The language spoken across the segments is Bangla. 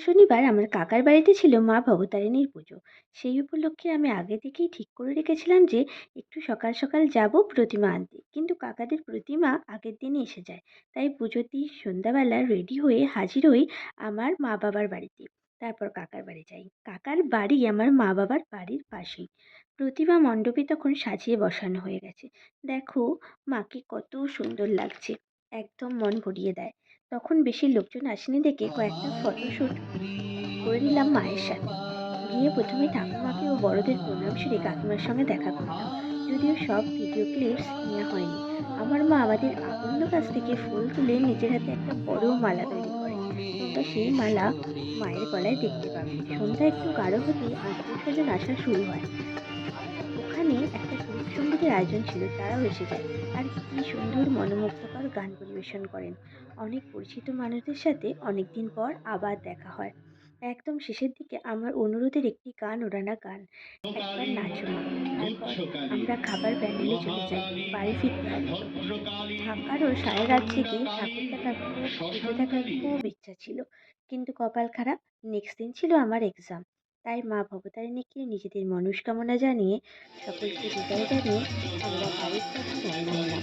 শনিবার আমার কাকার বাড়িতে ছিল মা ভবতারিণীর পুজো। সেই উপলক্ষে আমি আগে থেকেই ঠিক করে রেখেছিলাম যে একটু সকাল সকাল যাব প্রতিমা আনতে, কিন্তু কাকাদের প্রতিমা আগের দিনই এসে যায়। তাই পুজোর দিন সন্ধ্যাবেলা রেডি হয়ে হাজির হই আমার মা বাবার বাড়িতে। তারপর কাকার বাড়ি যাই। কাকার বাড়ি আমার মা বাবার বাড়ির পাশেই। প্রতিমা মণ্ডপে তখন সাজিয়ে বসানো হয়ে গেছে। দেখো, মাকে কত সুন্দর লাগছে, একদম মন ভরিয়ে দেয়। তখন বেশি লোকজন আসেনি দেখে কয়েকটা ফটোশ্যুট করে নিলাম মায়ের সাথে। গিয়ে প্রথমে ঠাকুমাকে ও বড়দের প্রণাম সেরে কাকিমার সঙ্গে দেখা করলাম। যদিও সব ভিডিও ক্লিপস নেওয়া হয়নি। আমার মা আমাদের আকন্দ গাছ থেকে ফুল তুলে নিজের হাতে একটা বড় মালা তৈরি করে। তোমরা সেই মালা মায়ের গলায় দেখতে পাবে। সন্ধ্যা একটু গাঢ় হতেই আত্মীয় স্বজন আসা শুরু হয়। ওখানে একটা গ্রুপ সঙ্গীতের আয়োজন ছিল, তারাও এসে যায়। আর কি সুন্দর মনোমুগ্ধকর গান পরিবেশন করেন। অনেক পরিচিত মানুষদের সাথে অনেকদিন পর আবার দেখা হয়। একদম শেষের দিকে আমার অনুরোধের একটি গান ওড়ানা গান, একবার নাচো মা। তারপর আমরা খাবার প্যান্ডেলে চলে যাই। বাড়ি ফিরতে হবে তো। থাকারও সারা রাত জেগে ঠাকুর দেখার খুব পুজো দেখার খুব ইচ্ছা ছিল, কিন্তু কপাল খারাপ, নেক্সট দিন ছিল আমার এক্সাম। তাই মা ভবতারিণীকে নিজেদের মনস্কামনা জানিয়ে সকলকে বিদায় জানিয়ে আমরা বাড়ির পথে রওনা হলাম।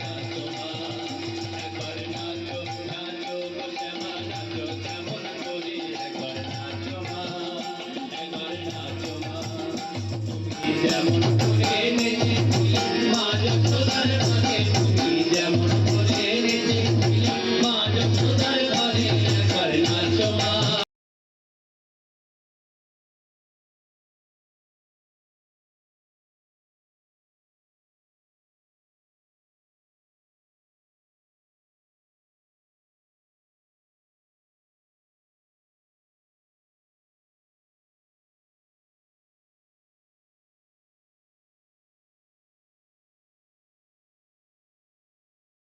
যেমন